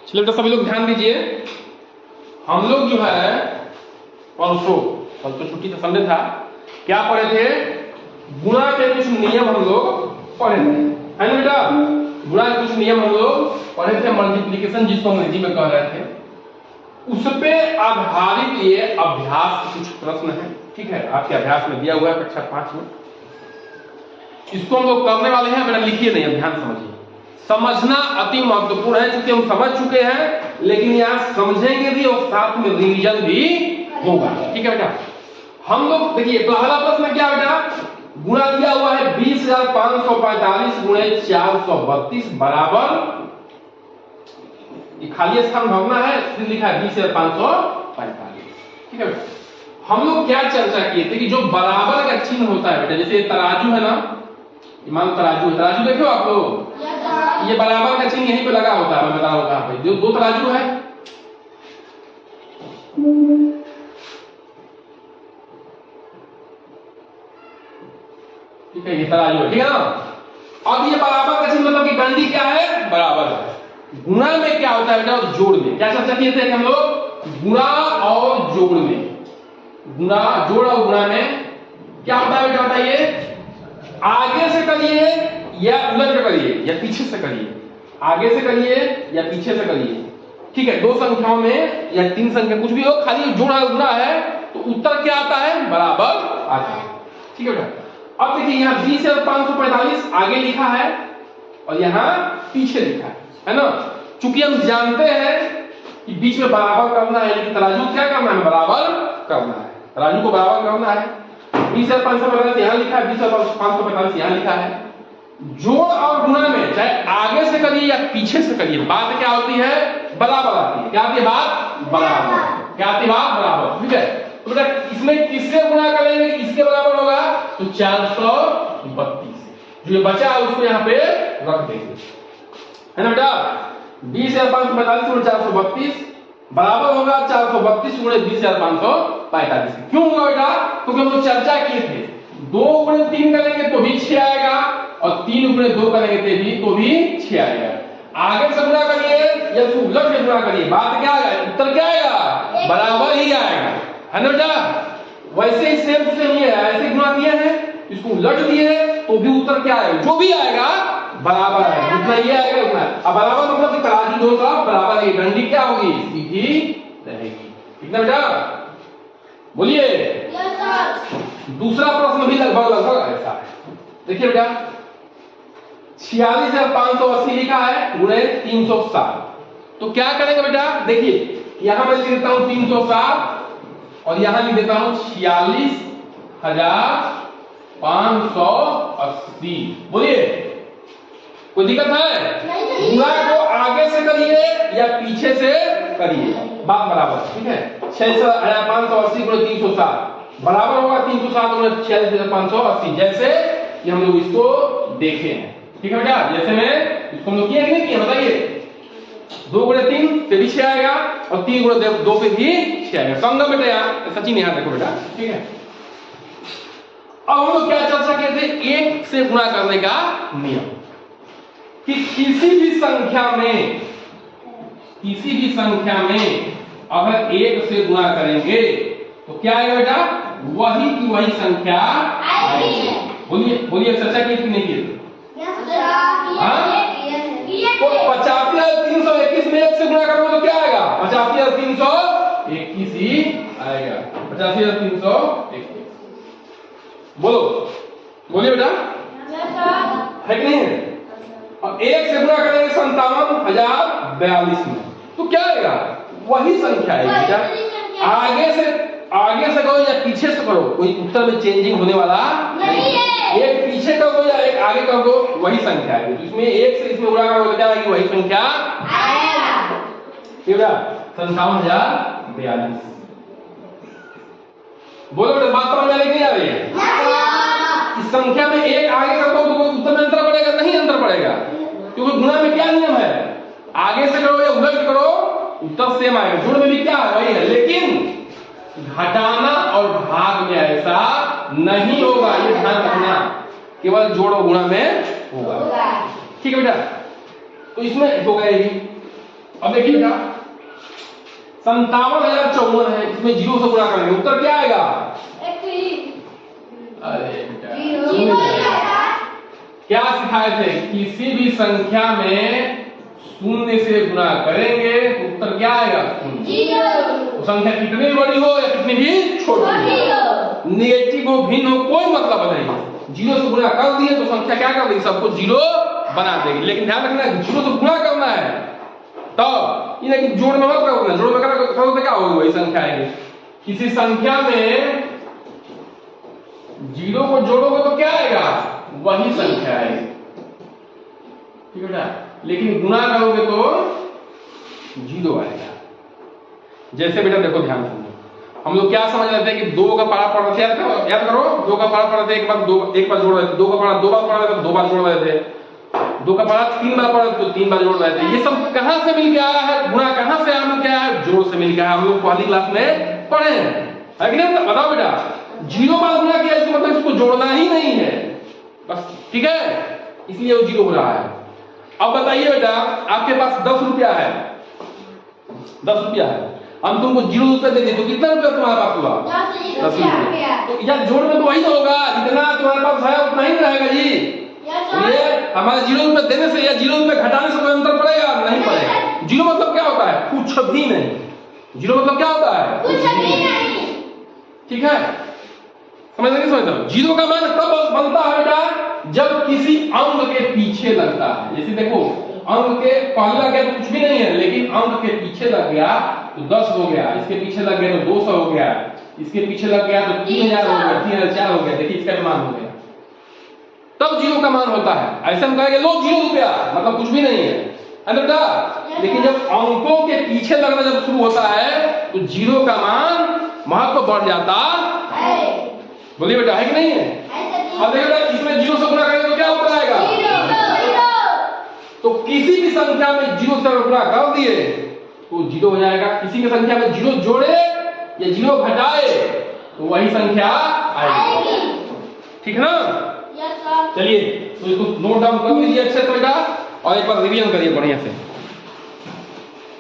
चलिए बेटा सभी लोग ध्यान दीजिए, हम लोग जो है परसों, कल तो छुट्टी था, संडे था, क्या पढ़े थे? गुणा के कुछ नियम हम लोग पढ़े थे, है ना बेटा? गुणा के कुछ नियम हम लोग पढ़े थे, मल्टीप्लिकेशन जिसको अंग्रेजी में कह रहे थे। उस पे आधारित ये अभ्यास कुछ प्रश्न है, ठीक है? आपके अभ्यास में दिया हुआ है कक्षा 5 में। इसको हम लोग करने वाले हैं, मैंने लिखिए नहीं, ध्यान समझिए। समझना अति महत्वपूर्ण है, क्योंकि हम समझ चुके हैं, लेकिन यहाँ समझेंगे भी और साथ में रिवीजन भी होगा, ठीक है बेटा? हम लोग देखिए, पहला प्रश्न क्या बेटा? गुणा दिया हुआ है 20,545 गुणे 432 बराबर, ये खाली स्थान भरना है, इसलिए लिखा है 20,545, ठीक है बेटा? हम लोग क्या चर्चा किए थे कि जो बराबर का चिन्ह होता है बेटा, जैसे तराजू है ना, मान तराजू है, तराजू देखो आप लोग, ये बराबर का चिन्ह यहीं पे लगा होता है, मैं बता रहा हूं कहां पे। जो दो तराजू है, ठीक है, ये तराजू है, ठीक है ना? अब ये बराबर का चिन्ह मतलब कि गंडी क्या है? बराबर है। गुणा में क्या होता है बेटा? जोड़ में। क्या चर्चा किए थे हम लोग? गुणा और जोड़ में, गुणा, जोड़ और गुणा में क्या होता है बेटा? बताइए, आगे से करिए या उलट के करिए या पीछे से करिए, आगे से करिए या पीछे से करिए, ठीक है? दो संख्याओं में या तीन संख्या कुछ भी हो, खाली जोड़ा गुणा है तो उत्तर क्या आता है? बराबर आता है, ठीक है बेटा? अब देखिए, यहाँ 20,545 आगे लिखा है और यहाँ पीछे लिखा है ना? चूंकि हम जानते हैं कि बीच में बराबर करना है, लेकिन तराजू क्या करना है? बराबर करना है, तराजू को बराबर करना है। 20,545 यहाँ लिखा है, 20,545 यहाँ लिखा है। जोड़ और गुणा में चाहे आगे से करिए या पीछे से करिए, बात क्या होती है? बराबर आती है। क्या आती है बात? बराबर। क्या आती है बात? बराबर, ठीक है? तो बेटा इसमें किससे गुणा करेंगे कि इसके बराबर होगा? तो 432 से जो ये बचा है उसको यहाँ पे रख देंगे, है ना बेटा? 20,545 गुणे 432 बराबर होगा 432 गुणे 20,545। क्यों होगा बेटा? क्योंकि हम लोग चर्चा किए थे, 2 गुणे 3 करेंगे तो भी 6 आएगा और 3 गुणे 2 करेंगे तो भी 6 आएगा। आगे से गुणा करिए या उलट से गुणा करिए, बात क्या आएगा? उत्तर क्या आएगा? बराबर ही आएगा, है ना बेटा? वैसे ही सेम टू सेम ये है, ऐसे गुणा किए हैं, इसको उलट दिए तो भी उत्तर क्या आएगा? जो भी आएगा बराबर है, जितना ये आएगा उतना। अब बराबर मतलब कि तराजू दोनों तरफ बराबर है, डंडी क्या होगी? सीधी रहेगी, ठीक ना बेटा? बोलिए। दूसरा प्रश्न भी लगभग ऐसा है, देखिए बेटा, 46,580 लिखा है गुणे 360, तो क्या करेंगे बेटा? देखिए, यहां मैं लिख देता हूं 360 और यहां लिख देता हूं 46,580। बोलिए, कोई दिक्कत है? गुणा को आगे से करिए या पीछे से करिए, बात बराबर, ठीक है? 46,580 गुणे 360 बराबर होगा 360 गुणे 46,580, जैसे कि हम लोग इसको देखे हैं, ठीक है बेटा? जैसे में इसको हम लोग किए कि नहीं किए? बताइए, 2 गुणे 3 पे भी 6 आएगा और 3 गुणे 2 पे भी 6 आएगा। संगम बेटा, यहाँ सचिन यहाँ देखो बेटा, ठीक है? अब हम लोग क्या चर्चा किए थे? 1 से गुणा करने का नियम, कि किसी भी संख्या में अगर 1 से गुणा करेंगे तो क्या आएगा बेटा? वही की वही संख्या आएगी। बोलिए, बोलिए, चर्चा की कि नहीं की? तो 85,321 में 1 से गुणा करोगे तो क्या आएगा? 85,321 ही आएगा, 85,321। बोलो, बोलिए बेटा, है कि नहीं? और 1 से गुणा करेंगे 57,042 में, तो क्या आएगा? वही संख्या आएगी बेटा। आगे से करो या पीछे से करो, कोई उत्तर में चेंजिंग होने वाला नहीं है। एक पीछे कर दो या एक आगे कर दो, वही संख्या आएगी। तो इसमें 1 से इसमें गुणा करोगे क्या आएगी? वही संख्या आएगा, ठीक है? 57,042। बोलो बेटा, बात समझ में नहीं आ रही है? इस संख्या में 1 आगे कर दो तो उत्तर में अंतर पड़ेगा? नहीं अंतर पड़ेगा, क्योंकि गुणा में क्या नियम है? आगे से करो या उलट करो, उत्तर सेम आएगा। जोड़ में भी क्या है? वही है, लेकिन घटाना और भाग में ऐसा नहीं होगा, ये ध्यान रखना, केवल जोड़ और गुणा में होगा, ठीक है बेटा? तो इसमें हो गए। अब देखिए बेटा 57,054 है, इसमें जीरो से गुणा करेंगे उत्तर क्या आएगा? अरे बेटा क्या सिखाए थे? किसी भी संख्या में शून्य से गुणा करेंगे तो उत्तर क्या आएगा? तो संख्या कितनी भी बड़ी हो या कितनी भी छोटी हो, नेगेटिव हो भिन्न हो कोई मतलब नहीं, जीरो से गुणा कर दिए तो संख्या क्या कर देगी? सबको जीरो बना देगी। लेकिन ध्यान रखना जीरो से गुणा करना है तो ये कि जोड़ में मत करना, जोड़ में करो तो क्या होगी? वही संख्या आएगी। किसी संख्या में जीरो को जोड़ोगे तो क्या आएगा? वही संख्या आएगी, ठीक है बेटा। लेकिन गुणा करोगे तो जीरो आएगा। जैसे बेटा देखो ध्यान सुनो, हम लोग क्या समझ रहे थे कि दो का पारा पढ़ रहे थे, याद करो दो का पारा पढ़ रहे थे, एक बार जोड़ रहे थे, दो का पारा दो बार पढ़ रहे थे, दो बार जोड़ रहे थे, दो का पारा तीन बार पढ़ रहे थे तो तीन बार जोड़ रहे थे। ये सब कहां से मिल के आया है? गुणा कहां से मिल के आया है? जोड़ से मिल के आया। हम लोग पहली क्लास में पढ़े है कि नहीं? बताओ बेटा, जीरो बार गुणा किया इसका मतलब इसको जोड़ना ही नहीं है बस, ठीक है, इसलिए वो जीरो हो रहा है। अब बताइए बेटा आपके पास 10 रुपया है, 10 रुपया है, हम तुमको 0 रुपया दे दें तो कितना रुपया तुम्हारे पास हुआ? 10 रुपया। तो यार जोड़ में तो वही होगा, जितना तुम्हारे पास है उतना ही रहेगा जी। ये हमारे 0 रुपया देने से या 0 रुपया घटाने से कोई अंतर पड़ेगा? नहीं पड़ेगा। जीरो मतलब क्या होता है? कुछ भी नहीं। जीरो मतलब क्या होता है? कुछ भी नहीं, ठीक है, समझ नहीं समझता? जीरो का मान कब बनता है बेटा? जब किसी अंक के पीछे लगता है। जैसे देखो अंक के पहले लग गया तो कुछ भी नहीं है, लेकिन अंक के पीछे लग गया तो 10 हो गया, इसके पीछे लग गया तो 200 हो गया, इसके पीछे लग गया तो 3000 हो गया, 3004 हो गया। देखिए इसका मान हो गया, तब जीरो का मान होता है। ऐसा हम कहेंगे लो 0 रुपया मतलब कुछ भी नहीं है बेटा। लेकिन जब अंकों के पीछे लगना जब शुरू होता है तो जीरो का मान महत्व बढ़ जाता है। बोलिए बेटा, है कि नहीं है? अब देखो इसमें जीरो से गुणा करेंगे तो क्या उत्तर आएगा? तो किसी भी संख्या में जीरो से गुणा कर दिए तो जीरो हो जाएगा। किसी भी संख्या में जीरो जोड़े या जीरो घटाए तो वही संख्या आएगी, ठीक है ना? चलिए तो इसको नोट डाउन कर लीजिए अच्छे से बेटा और एक बार रिवीजन करिए बढ़िया से।